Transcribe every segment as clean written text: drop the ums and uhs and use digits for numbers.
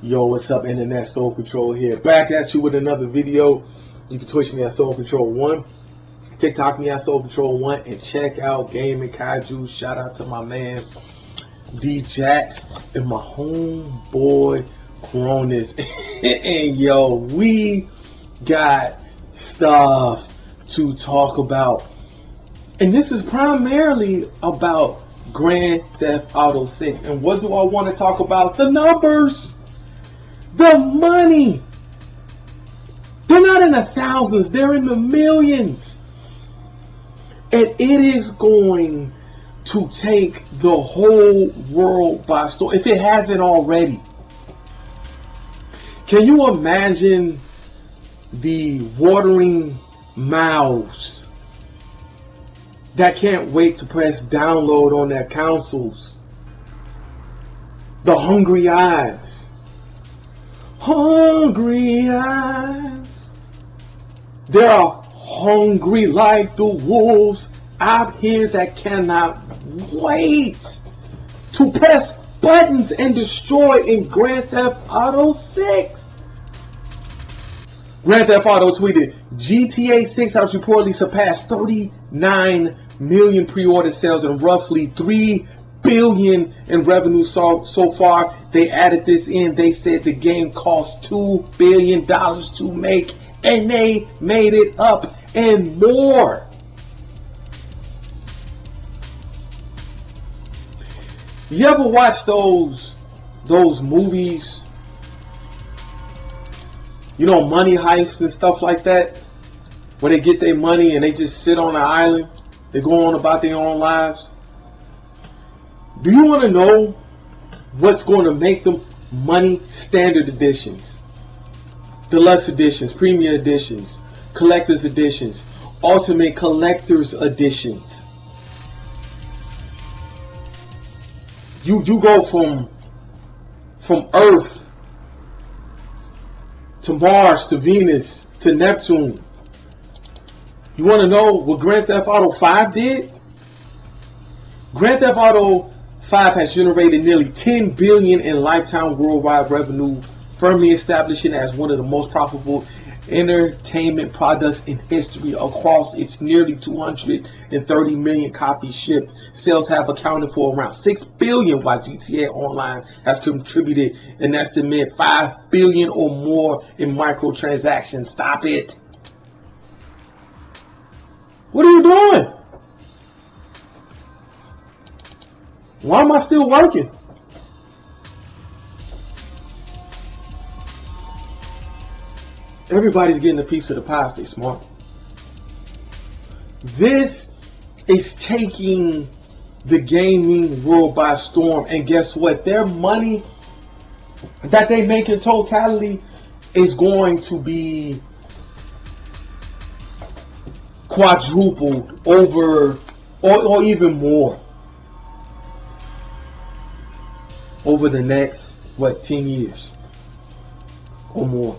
Yo, what's up, Internet? Soul Control here. Back at you with another video. You can Twitch me at Soul Control 1. TikTok me at Soul Control 1. And check out Gaming Kaiju. Shout out to my man, D Jax. And my homeboy, Cronus. And yo, we got stuff to talk about. And this is primarily about Grand Theft Auto 6. And what do I want to talk about? The numbers. The money. They're not in the thousands, they're in the millions. And it is going to take the whole world by storm, if it hasn't already. Can you imagine the watering mouths that can't wait to press download on their consoles? The hungry eyes. Hungry eyes. They are hungry like the wolves out here that cannot wait to press buttons and destroy in Grand Theft Auto 6. Grand Theft Auto tweeted, GTA 6 has reportedly surpassed 39 million pre-order sales and roughly 3 billion in revenue so far. They added this in. They said the game cost $2 billion to make, and they made it up and more. You ever watch those movies, you know, money heists and stuff like that, where they get their money and they just sit on an island, they go on about their own lives? Do you want to know what's going to make them money? Standard editions, deluxe editions, premium editions, collector's editions, ultimate collector's editions. You go from Earth to Mars to Venus to Neptune. You want to know what Grand Theft Auto 5 did? Grand Theft Auto 5 has generated nearly 10 billion in lifetime worldwide revenue, firmly establishing it as one of the most profitable entertainment products in history across its nearly 230 million copies shipped. Sales have accounted for around 6 billion, while GTA Online has contributed an estimated 5 billion or more in microtransactions. Stop it. What are you doing? Why am I still working? Everybody's getting a piece of the pie if they're smart. This is taking the gaming world by storm. And guess what? Their money that they make in totality is going to be quadrupled over, or even more, over the next, 10 years or more.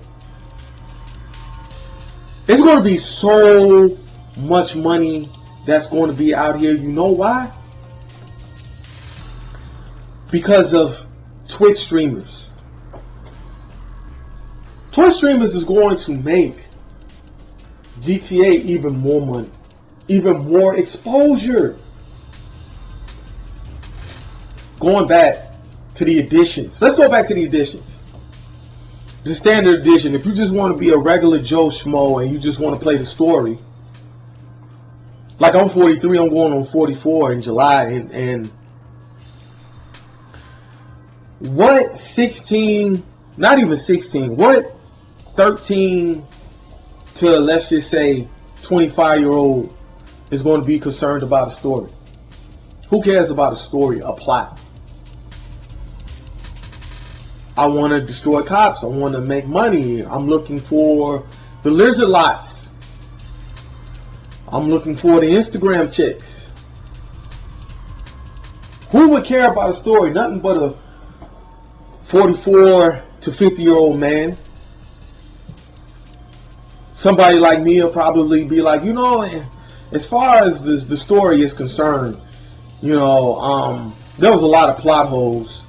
It's going to be so much money that's going to be out here. You know why? Because of Twitch streamers. Twitch streamers is going to make GTA even more money, even more exposure. Going back to the editions. Let's go back to the editions. The standard edition, if you just want to be a regular Joe Schmo and you just want to play the story, like I'm 43, I'm going on 44 in July, and what 16, not even 16, what 13 to, let's just say, 25-year-old is going to be concerned about a story? Who cares about a story, a plot? I want to destroy cops. I want to make money. I'm looking for the lizard lots. I'm looking for the Instagram chicks. Who would care about a story? Nothing but a 44 to 50-year-old man. Somebody like me will probably be like, you know, as far as the story is concerned, you know, there was a lot of plot holes.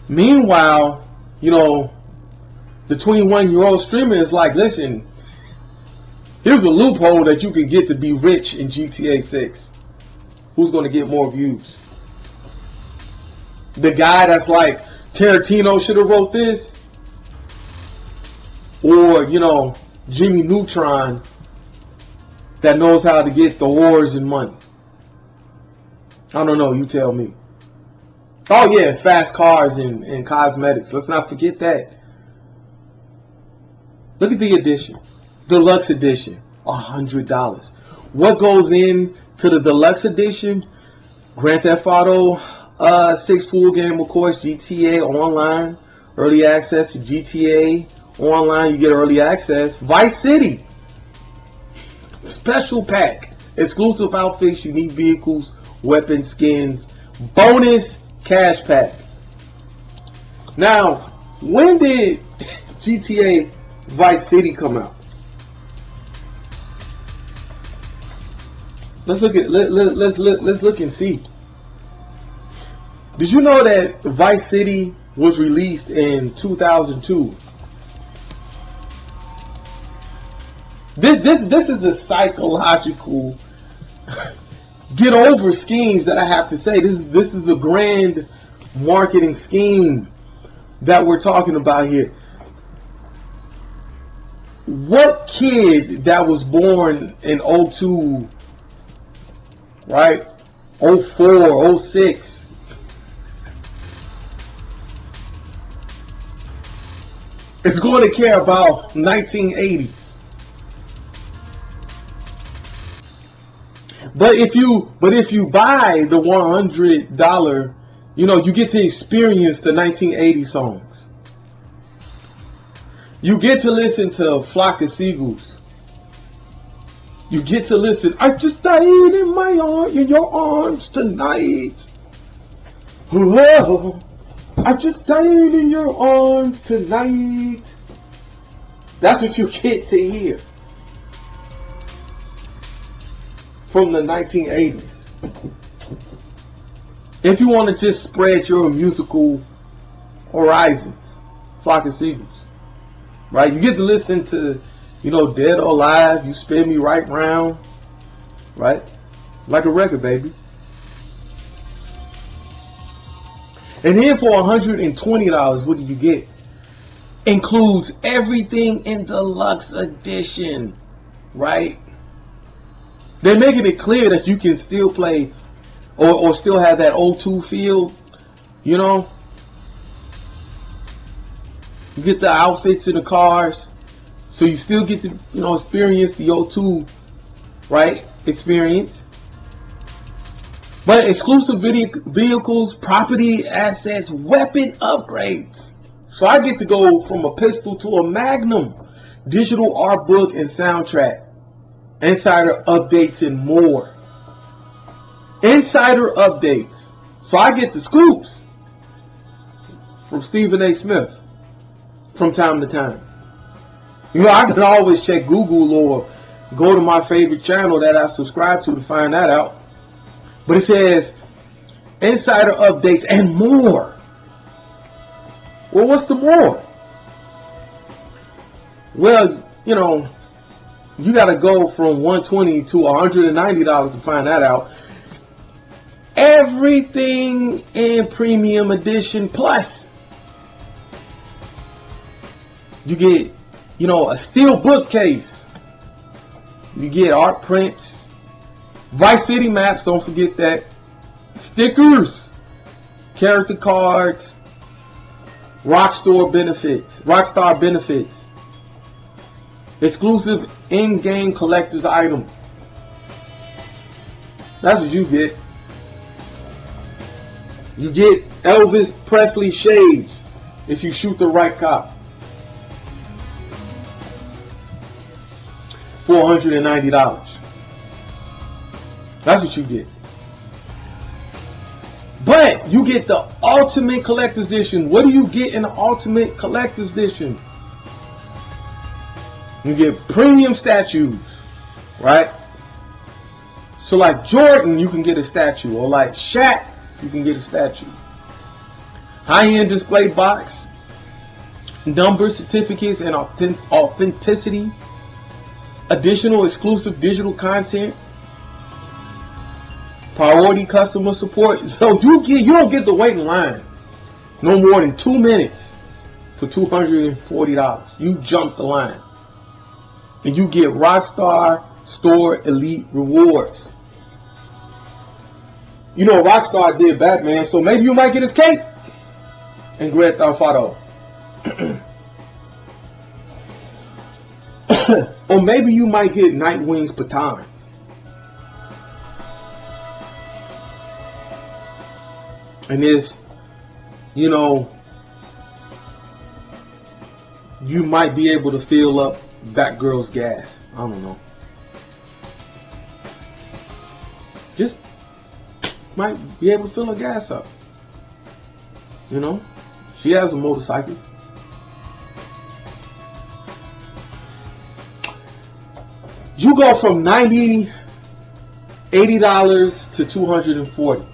Meanwhile, you know, the 21-year-old streamer is like, listen, here's a loophole that you can get to be rich in GTA 6. Who's going to get more views? The guy that's like, Tarantino should have wrote this? Or, you know, Jimmy Neutron that knows how to get the wars and money? I don't know, you tell me. Oh yeah, fast cars and cosmetics. Let's not forget that. Look at the edition. Deluxe edition. $100. What goes into the deluxe edition? Grand Theft Auto 6 full game, of course. GTA Online. Early access to GTA Online. You get early access. Vice City. Special pack. Exclusive outfits, unique vehicles, weapon skins. Bonus cash pack. Now, when did GTA Vice City come out? Let's look at let's look and see. Did you know that Vice City was released in 2002? This is the psychological get over schemes that I have to say. This is a grand marketing scheme that we're talking about here. What kid that was born in 02, right? 04, 06. Is going to care about 1980s. But if you buy the $100, you know, you get to experience the 1980 songs. You get to listen to Flock of Seagulls. You get to listen, I just died in your arms tonight. Whoa, I just died in your arms tonight. That's what you get to hear from the 1980s. If you want to just spread your musical horizons, Flock of Seagulls. Right? You get to listen to, you know, Dead or Alive, You Spin Me Right Round. Right? Like a record, baby. And then for $120, what do you get? Includes everything in deluxe edition. Right? They're making it clear that you can still play or still have that O2 feel, you know. You get the outfits in the cars, so you still get to, you know, experience the O2, right, experience. But exclusive vehicles, property, assets, weapon upgrades. So I get to go from a pistol to a Magnum, digital art book and soundtrack, insider updates and more. Insider updates. So I get the scoops from Stephen A. Smith from time to time. You know, I can always check Google or go to my favorite channel that I subscribe to find that out. But it says insider updates and more. Well, what's the more? Well, you know, you got to go from $120 to $190 to find that out. Everything in Premium Edition Plus. You get, you know, a steel bookcase. You get art prints. Vice City maps, don't forget that. Stickers. Character cards. Rockstar benefits. Exclusive in-game collector's item. That's what you get. You get Elvis Presley shades if you shoot the right cop. For $190. That's what you get. But you get the Ultimate Collector's Edition. What do you get in the Ultimate Collector's Edition? You get premium statues, right? So like Jordan, you can get a statue. Or like Shaq, you can get a statue. high-end display box, number certificates and authenticity, additional exclusive digital content, priority customer support. So you don't get to wait in line no more than 2 minutes for $240. You jump the line. And you get Rockstar Store Elite Rewards. You know Rockstar did Batman, so maybe you might get his cape and Grand Theft Auto. Or maybe you might get Nightwing's batons. And if, you know, you might be able to fill up Batgirl's gas. I don't know. Just might be able to fill her gas up. You know? She has a motorcycle. You go from $80 to $240.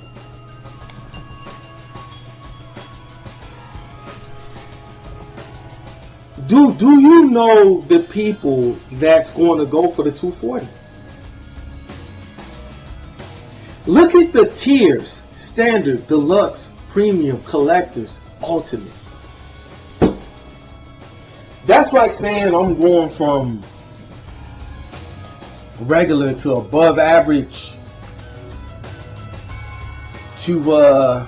Do you know the people that's going to go for the $240? Look at the tiers: standard, deluxe, premium, collectors, ultimate. That's like saying I'm going from regular to above average to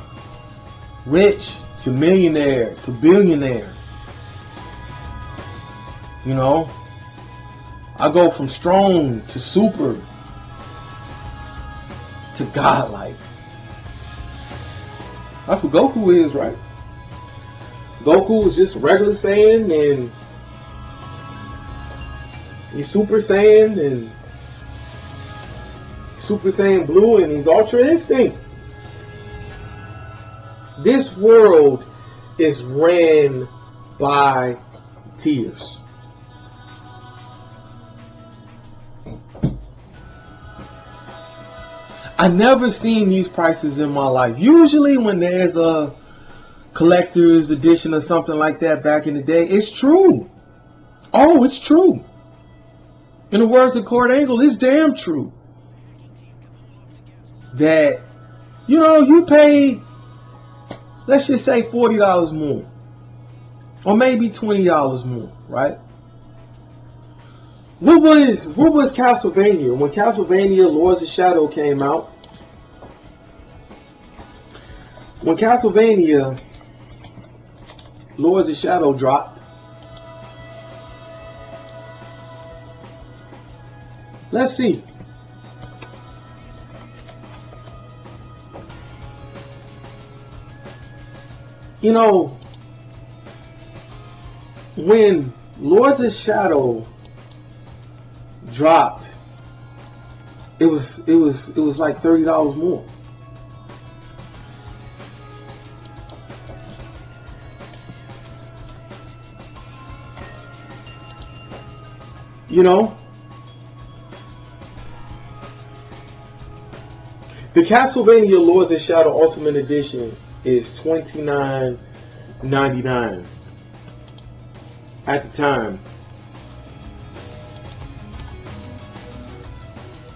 rich to millionaire to billionaire. You know, I go from strong to super to godlike. That's what Goku is, right? Goku is just regular Saiyan, and he's Super Saiyan, and Super Saiyan Blue, and he's Ultra Instinct. This world is ran by tiers. I never seen these prices in my life. Usually when there's a collector's edition or something like that back in the day, it's true. Oh, it's true. In the words of Kurt Angle, it's damn true. That, you know, you pay, let's just say $40 more. Or maybe $20 more, right? What was Castlevania? When Castlevania Lords of Shadow came out, when Castlevania Lords of Shadow dropped, let's see. You know, when Lords of Shadow dropped, it was like $30 more. You know, the Castlevania Lords of Shadow Ultimate Edition is $29.99 at the time.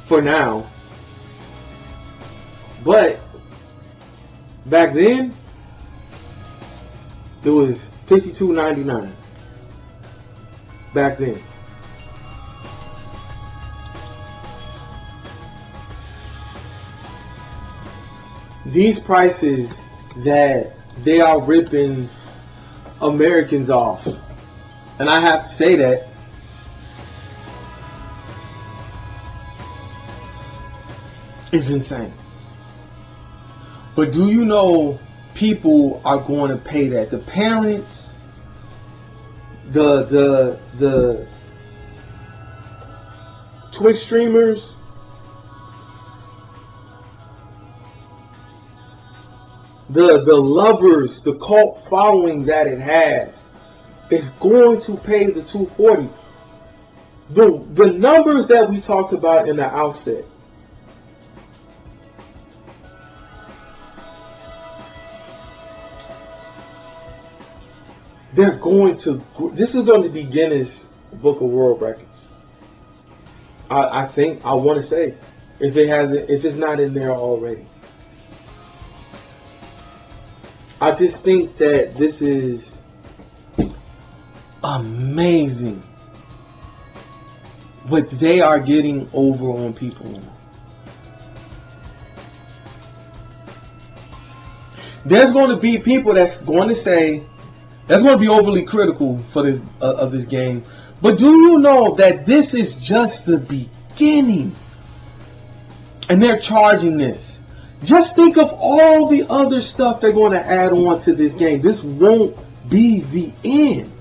For now, but back then it was $52.99. Back then. These prices that they are ripping Americans off, and I have to say that, is insane. But do you know people are going to pay that? The parents, the Twitch streamers, the lovers, the cult following that it has, is going to pay the $240. The numbers that we talked about in the outset. they're going to. This is going to be Guinness Book of World Records. I think, I want to say, if it's not in there already. I just think that this is amazing what they are getting over on people. There's going to be people that's going to say, that's going to be overly critical for this of this game. But do you know that this is just the beginning? And they're charging this. Just think of all the other stuff they're going to add on to this game. This won't be the end.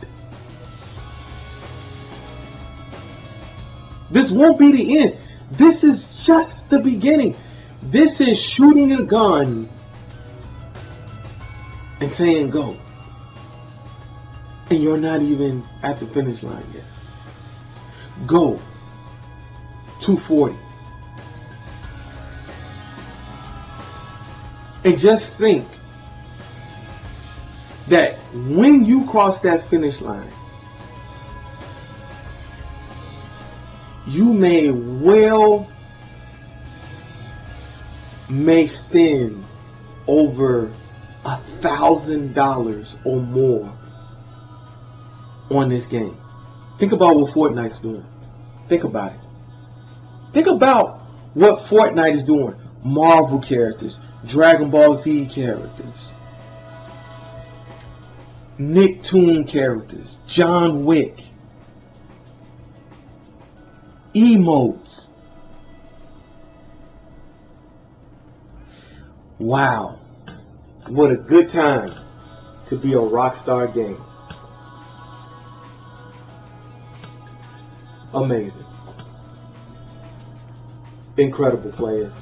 This won't be the end. This is just the beginning. This is shooting a gun and saying go. And you're not even at the finish line yet. Go. 240. And just think that when you cross that finish line, you may spend over $1,000 or more on this game. Think about what Fortnite's doing. Think about it. Think about what Fortnite is doing. Marvel characters, Dragon Ball Z characters, Nicktoon characters, John Wick, emotes. Wow. What a good time to be a Rockstar game. Amazing. Incredible players.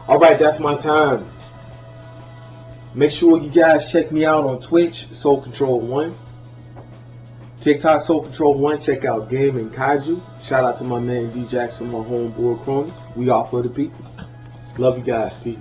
Alright, that's my time. Make sure you guys check me out on Twitch, Soul Control 1. TikTok, Soul Control 1. Check out Gaming Kaiju. Shout out to my man D-Jax from my homeboy Crony. We are for the people. Love you guys. Peace.